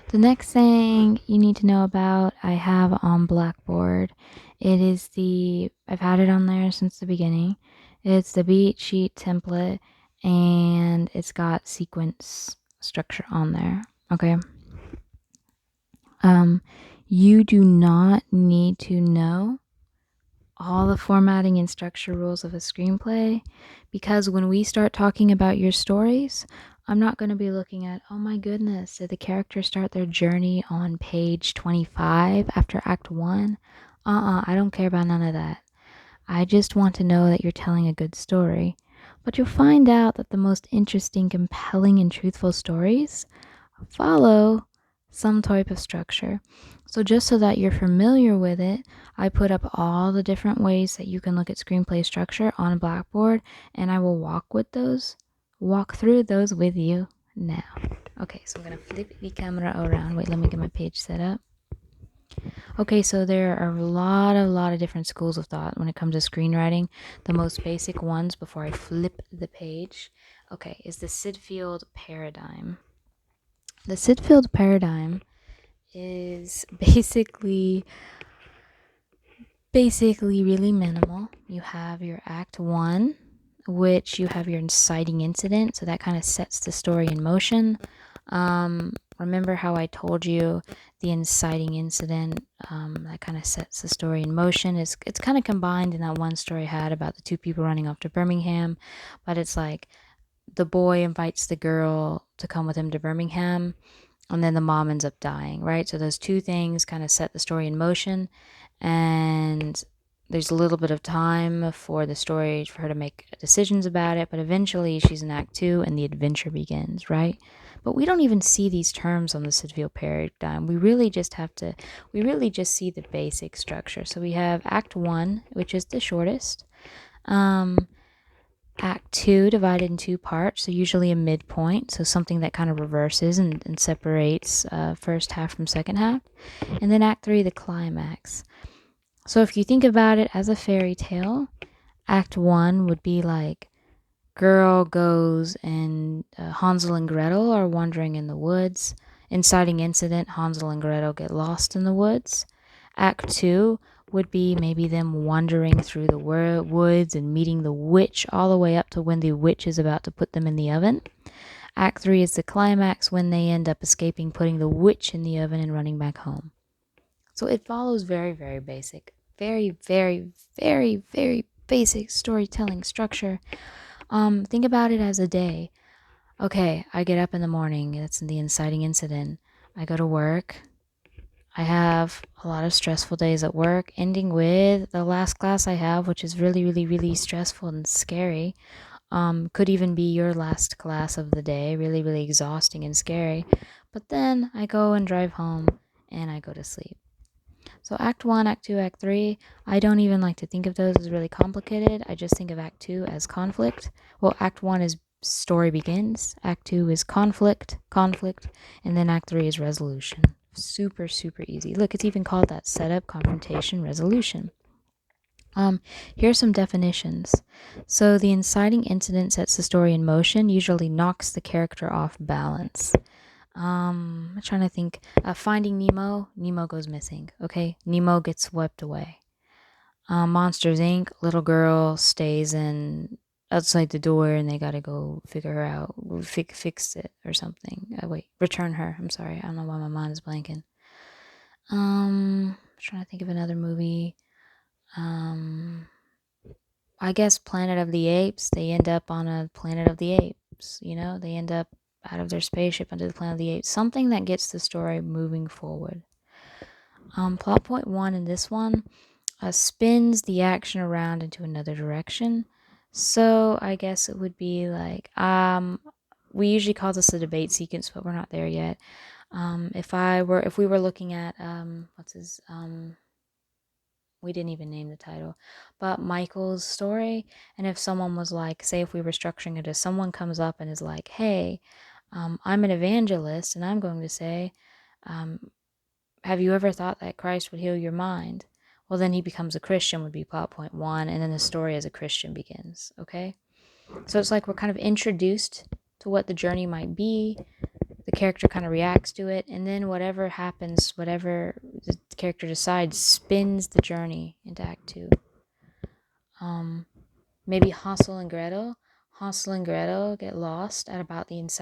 The next thing you need to know about, I have on Blackboard. I've had it on there since the beginning. It's the beat sheet template, and it's got sequence structure on there. Okay. You do not need to know all the formatting and structure rules of a screenplay, because when we start talking about your stories, I'm not going to be looking at, oh my goodness, did the characters start their journey on page 25 after Act 1? I don't care about none of that. I just want to know that you're telling a good story. But you'll find out that the most interesting, compelling, and truthful stories follow some type of structure. So just so that you're familiar with it, I put up all the different ways that you can look at screenplay structure on Blackboard, and I will walk through those with you now. Okay, so I'm gonna flip the camera around. Wait, let me get my page set up. Okay, so there are a lot of different schools of thought when it comes to screenwriting. The most basic ones, before I flip the page, okay, is the Syd Field Paradigm. The Syd Field Paradigm is basically really minimal. You have your Act 1, which you have your inciting incident, so that kind of sets the story in motion. Remember how I told you the inciting incident, that kind of sets the story in motion. It's kind of combined in that one story I had about the two people running off to Birmingham, but it's like the boy invites the girl to come with him to Birmingham, and then the mom ends up dying, right? So those two things kind of set the story in motion, and there's a little bit of time for the story for her to make decisions about it, but eventually she's in Act 2 and the adventure begins, right? But we don't even see these terms on the Syd Field Paradigm. We really just see the basic structure. So we have Act 1, which is the shortest. Act 2 divided in two parts, so usually a midpoint, so something that kind of reverses and separates first half from second half. And then Act 3, the climax. So if you think about it as a fairy tale, Act 1 would be like girl goes and Hansel and Gretel are wandering in the woods. Inciting incident, Hansel and Gretel get lost in the woods. Act 2 would be maybe them wandering through the woods and meeting the witch all the way up to when the witch is about to put them in the oven. Act 3 is the climax, when they end up escaping, putting the witch in the oven and running back home. So it follows very, very basic, very, very, very, very basic storytelling structure. Think about it as a day. Okay, I get up in the morning. That's the inciting incident. I go to work. I have a lot of stressful days at work, ending with the last class I have, which is really, really, really stressful and scary. Could even be your last class of the day, really, really exhausting and scary. But then I go and drive home and I go to sleep. So Act 1, Act 2, Act 3, I don't even like to think of those as really complicated. I just think of Act 2 as conflict. Well, Act 1 is story begins, Act 2 is conflict, and then Act 3 is resolution. Super, super easy. Look, it's even called that: setup, confrontation, resolution. Here's some definitions. So the inciting incident sets the story in motion, usually knocks the character off balance. I'm trying to think. Finding Nemo. Nemo goes missing. Okay, Nemo gets swept away. Monsters Inc. Little girl stays outside the door, and they gotta go figure her out, fix it or something. Return her. I'm sorry, I don't know why my mind is blanking. Trying to think of another movie. I guess Planet of the Apes. They end up on a Planet of the Apes. They end up out of their spaceship onto the Planet of the Apes. Something that gets the story moving forward. Plot point 1 in this one spins the action around into another direction. So I guess it would be like, we usually call this a debate sequence, but we're not there yet. If we were looking at, we didn't even name the title, but Michael's story, and if someone was like, say if we were structuring it as someone comes up and is like, hey, I'm an evangelist, and I'm going to say, have you ever thought that Christ would heal your mind? Well, then he becomes a Christian would be plot point 1, and then the story as a Christian begins, okay? So it's like we're kind of introduced to what the journey might be. The character kind of reacts to it, and then whatever happens, whatever the character decides, spins the journey into Act 2. Maybe Hansel and Gretel get lost at about the inside